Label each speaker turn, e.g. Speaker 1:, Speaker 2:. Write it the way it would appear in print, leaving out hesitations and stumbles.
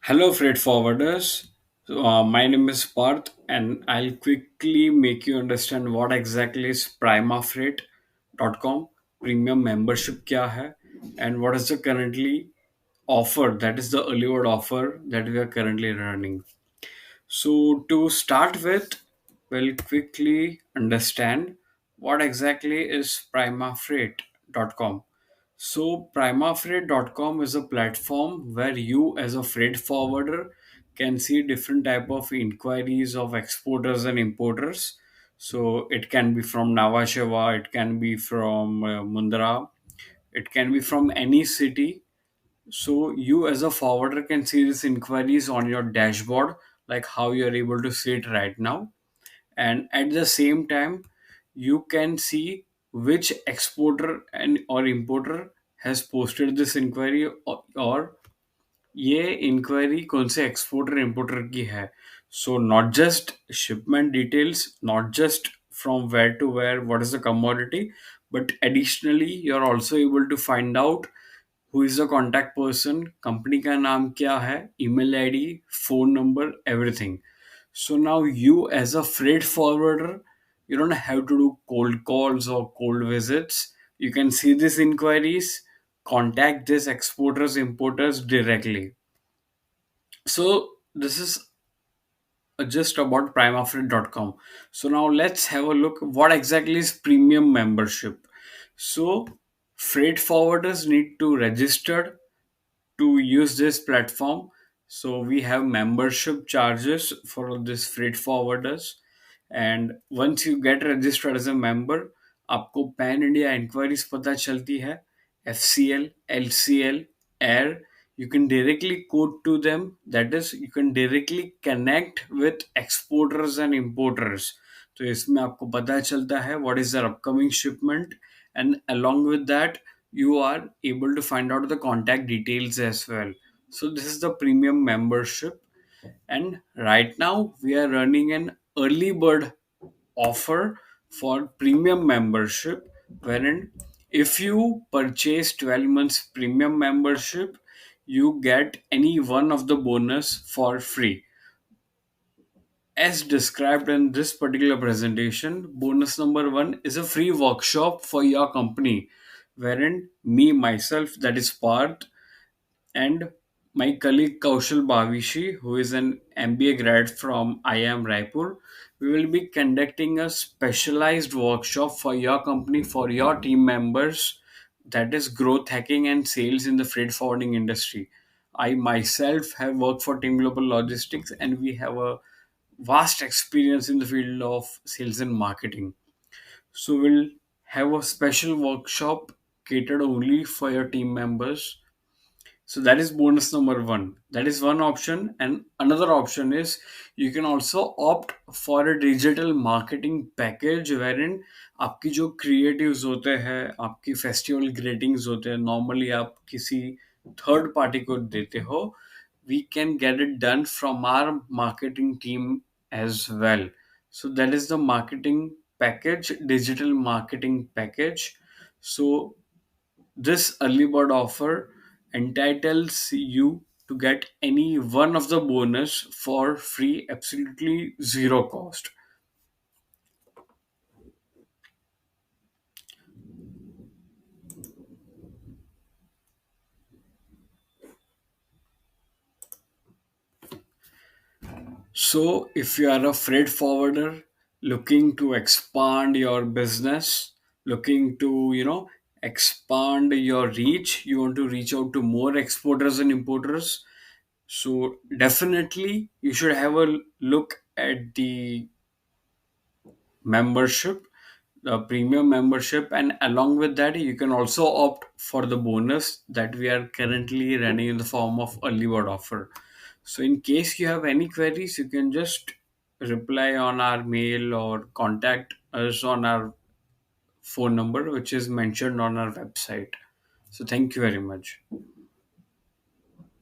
Speaker 1: Hello, freight forwarders. My name is Parth, and I'll quickly make you understand what exactly is primafreight.com, premium membership kya hai, and what is the currently offer, that is the early bird offer that we are currently running. So, to start with, we'll quickly understand what exactly is primafreight.com. So, primafreight.com is a platform where you, as a freight forwarder, can see different type of inquiries of exporters and importers. So, it can be from Navasheva, it can be from Mundra, it can be from any city. So you as a forwarder can see these inquiries on your dashboard, like how you are able to see it right now. And at the same time, you can see which exporter and or importer has posted this inquiry, or ये inquiry कौन से exporter importer की है. So not just shipment details, not just from where to where, what is the commodity, but additionally you are also able to find out who is the contact person, company का नाम क्या है, email id, phone number, everything. So now you as a freight forwarder, you don't have to do cold calls or cold visits. You can see these inquiries, contact these exporters importers directly. So this is just about primafreight.com. So now let's have a look what exactly is premium membership. So freight forwarders need to register to use this platform. So we have membership charges for this freight forwarders. And once you get registered as a member, आपको pan India inquiries पता चलती है, FCL, LCL, air. You can directly quote to them, that is you can directly connect with exporters and importers. तो इसमें आपको पता चलता है what is their upcoming shipment, and along with that you are able to find out the contact details as well. So this is the premium membership, and right now we are running an early bird offer for premium membership, wherein if you purchase 12 months premium membership, you get any one of the bonus for free. As described in this particular presentation, bonus number one is a free workshop for your company, wherein me, myself, that is Parth, and my colleague Kaushal Bavishi, who is an MBA grad from IIM Raipur, we will be conducting a specialized workshop for your company, for your team members, that is growth hacking and sales in the freight forwarding industry. I myself have worked for Team Global Logistics, and we have a vast experience in the field of sales and marketing. So we'll have a special workshop catered only for your team members. So that is bonus number one. That is one option. And another option is you can also opt for a digital marketing package, wherein आपकी जो creatives होते हैं, आपकी festival greetings होते हैं, normally आप किसी third party को देते हो, we can get it done from our marketing team as well. So that is the marketing package, digital marketing package. So this early bird offer entitles you to get any one of the bonus for free, absolutely zero cost. So, if you are a freight forwarder looking to expand your business, looking to, expand your reach, you want to reach out to more exporters and importers. So, definitely you should have a look at the membership, the premium membership, and along with that you can also opt for the bonus that we are currently running in the form of early bird offer. So in case you have any queries, you can just reply on our mail or contact us on our phone number, which is mentioned on our website. So thank you very much.